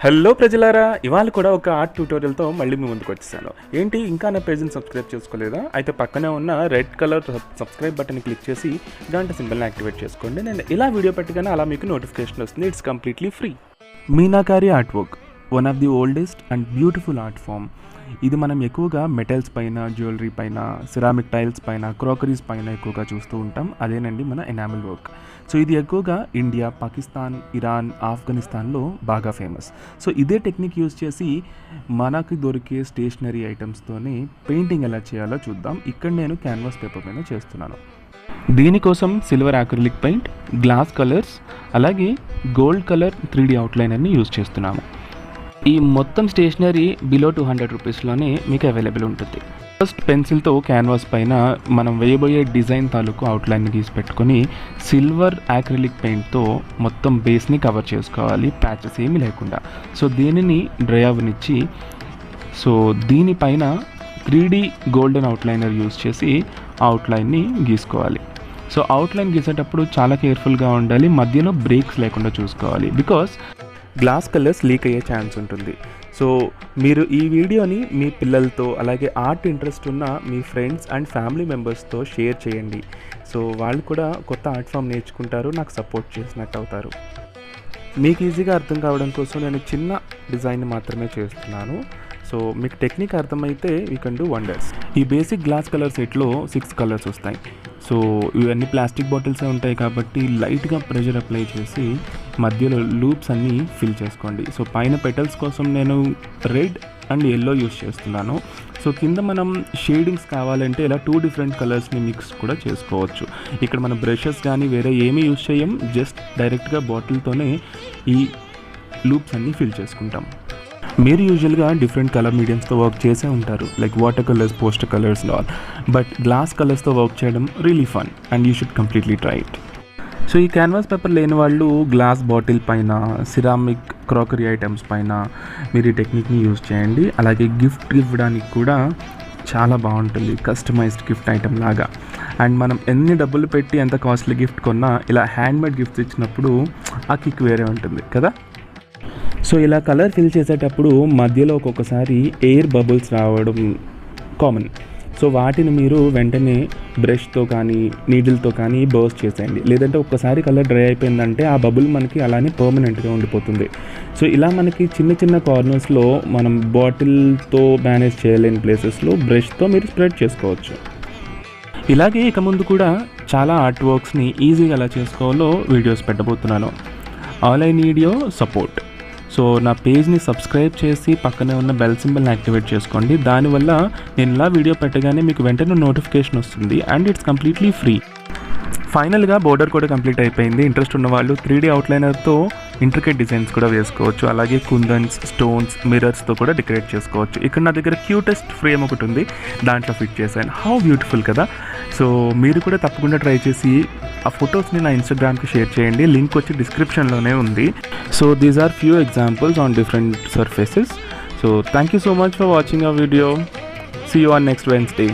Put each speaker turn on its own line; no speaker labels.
Hello ప్రజలారా, ఇవాళ కూడా ఒక ఆర్ట్ ట్యూటోరియల్తో మళ్ళీ మీ ముందుకు వచ్చేసాను. ఏంటి ఇంకా నా పేజ్ని సబ్స్క్రైబ్ చేసుకోలేదా? అయితే పక్కనే ఉన్న red colour subscribe button click చేసి గంట సింబల్ని యాక్టివేట్ చేసుకోండి. నేను ఇలా వీడియో పెట్టగానే అలా మీకు నోటిఫికేషన్ వస్తుంది. It's completely free. Meenakari art work one of the oldest and beautiful art form. ఇది మనం ఎక్కువగా మెటల్స్ పైన, జ్యువెలరీ పైన, సిరామిక్ టైల్స్ పైన, క్రాకరీస్ పైన ఎక్కువగా చూస్తూ ఉంటాం. అదేనండి మన ఎనామిల్ వర్క్. సో ఇది ఎక్కువగా ఇండియా, పాకిస్తాన్, ఇరాన్, ఆఫ్ఘనిస్తాన్లో బాగా ఫేమస్. సో ఇదే టెక్నిక్ యూజ్ చేసి మనకి దొరికే స్టేషనరీ ఐటమ్స్తోనే పెయింటింగ్ ఎలా చేయాలో చూద్దాం. ఇక్కడ నేను క్యాన్వాస్ పేపర్ పైన చేస్తున్నాను. దీనికోసం silver acrylic paint, glass colours, అలాగే గోల్డ్ కలర్ 3D అవుట్లైన్ అన్ని యూజ్ చేస్తున్నాము. ఈ మొత్తం స్టేషనరీ బిలో 200 రూపీస్లోనే మీకు అవైలబుల్ ఉంటుంది. ఫస్ట్ పెన్సిల్తో క్యాన్వాస్ పైన మనం వేయబోయే డిజైన్ తాలూకు అవుట్లైన్ని గీసి పెట్టుకొని సిల్వర్ అక్రిలిక్ పెయింట్తో మొత్తం బేస్ని కవర్ చేసుకోవాలి, ప్యాచెస్ ఏమీ లేకుండా. సో దీనిని డ్రై అవనిచ్చి సో దీనిపైన 3D గోల్డెన్ అవుట్లైనర్ యూజ్ చేసి అవుట్లైన్ని గీసుకోవాలి. సో అవుట్లైన్ గీసేటప్పుడు చాలా కేర్ఫుల్గా ఉండాలి, మధ్యలో బ్రేక్స్ లేకుండా చూసుకోవాలి. బికాస్ గ్లాస్ కలర్స్ లీక్ అయ్యే ఛాన్స్ ఉంటుంది. సో మీరు ఈ వీడియోని మీ పిల్లలతో, అలాగే ఆర్ట్ ఇంట్రెస్ట్ ఉన్న మీ ఫ్రెండ్స్ అండ్ ఫ్యామిలీ మెంబర్స్తో షేర్ చేయండి. సో వాళ్ళు కూడా కొత్త ఆర్ట్ ఫామ్ నేర్చుకుంటారు, నాకు సపోర్ట్ చేసినట్టు అవుతారు. మీకు ఈజీగా అర్థం కావడం కోసం నేను చిన్న డిజైన్ మాత్రమే చేస్తున్నాను. సో మీకు టెక్నిక్ అర్థమైతే యూ కెన్ డూ వండర్స్. ఈ బేసిక్ గ్లాస్ కలర్ సెట్లో 6 కలర్స్ వస్తాయి. సో ఇవన్నీ ప్లాస్టిక్ బాటిల్సే ఉంటాయి కాబట్టి లైట్గా ప్రెషర్ అప్లై చేసి మధ్యలో లూప్స్ అన్నీ ఫిల్ చేసుకోండి. సో పైన పెటల్స్ కోసం నేను రెడ్ అండ్ ఎల్లో యూస్ చేస్తున్నాను. సో కింద మనం షేడింగ్స్ కావాలంటే ఇలా 2 డిఫరెంట్ కలర్స్ని మిక్స్ కూడా చేసుకోవచ్చు. ఇక్కడ మన బ్రషెస్ కానీ వేరే ఏమీ యూస్ చేయం, జస్ట్ డైరెక్ట్గా బాటిల్తోనే ఈ లూప్స్ అన్నీ ఫిల్ చేసుకుంటాం. మీరు యూజువల్గా డిఫరెంట్ కలర్ మీడియంస్తో వర్క్ చేసే ఉంటారు, like water colours, poster colours all. But glass కలర్స్తో వర్క్ చేయడం really fun and you should completely try it. So ఈ క్యాన్వాస్ పేపర్ లేని వాళ్ళు గ్లాస్ బాటిల్ పైన, సిరామిక్ క్రాకరీ ఐటమ్స్ పైన మీరు ఈ టెక్నిక్ని యూజ్ చేయండి. అలాగే గిఫ్ట్ ఇవ్వడానికి కూడా చాలా బాగుంటుంది, కస్టమైజ్డ్ గిఫ్ట్ ఐటమ్ లాగా. అండ్ మనం ఎన్ని డబ్బులు పెట్టి ఎంత కాస్ట్లీ గిఫ్ట్ కొన్నా ఇలా హ్యాండ్మేడ్ గిఫ్ట్స్ ఇచ్చినప్పుడు ఆ కిక్ వేరే ఉంటుంది కదా. సో ఇలా కలర్ ఫిల్ చేసేటప్పుడు మధ్యలో ఒక్కొక్కసారి ఎయిర్ బబుల్స్ రావడం కామన్. సో వాటిని మీరు వెంటనే బ్రష్తో కానీ నీడిల్తో కానీ బర్స్ట్ చేసేయండి. లేదంటే ఒక్కసారి కలర్ డ్రై అయిపోయిందంటే ఆ బబుల్ మనకి అలానే పర్మనెంట్గా ఉండిపోతుంది. సో ఇలా మనకి చిన్న చిన్న కార్నర్స్లో మనం బాటిల్తో మేనేజ్ చేయలేని ప్లేసెస్లో బ్రష్తో మీరు స్ప్రెడ్ చేసుకోవచ్చు. ఇలాగే ఇక ముందు కూడా చాలా ఆర్ట్ వర్క్స్ని ఈజీగా ఎలా చేసుకోవాలో వీడియోస్ పెట్టబోతున్నాను. All I need your support. So నా పేజ్ని సబ్స్క్రైబ్ చేసి పక్కనే ఉన్న బెల్ సింబల్ని యాక్టివేట్ చేసుకోండి. దానివల్ల నేను ఇలా వీడియో పెట్టగానే మీకు వెంటనే నోటిఫికేషన్ వస్తుంది అండ్ ఇట్స్ కంప్లీట్లీ ఫ్రీ. ఫైనల్గా బోర్డర్ కూడా కంప్లీట్ అయిపోయింది. ఇంట్రెస్ట్ ఉన్న వాళ్ళు 3D అవుట్లైనర్తో ఇంట్రికేట్ డిజైన్స్ కూడా వేసుకోవచ్చు. అలాగే కుందన్స్, స్టోన్స్, మిర్రర్స్తో కూడా డెకరేట్ చేసుకోవచ్చు. ఇక్కడ నా దగ్గర క్యూటెస్ట్ ఫ్రేమ్ ఒకటి ఉంది, దాంట్లో ఫిట్ చేశాను. హౌ బ్యూటిఫుల్ కదా. సో మీరు కూడా తప్పకుండా ట్రై చేసి ఆ ఫొటోస్ని నా ఇన్స్టాగ్రామ్కి షేర్ చేయండి. లింక్ వచ్చి డిస్క్రిప్షన్లోనే ఉంది. So these are few examples on different surfaces. So thank you so much for watching our video. See you on next Wednesday.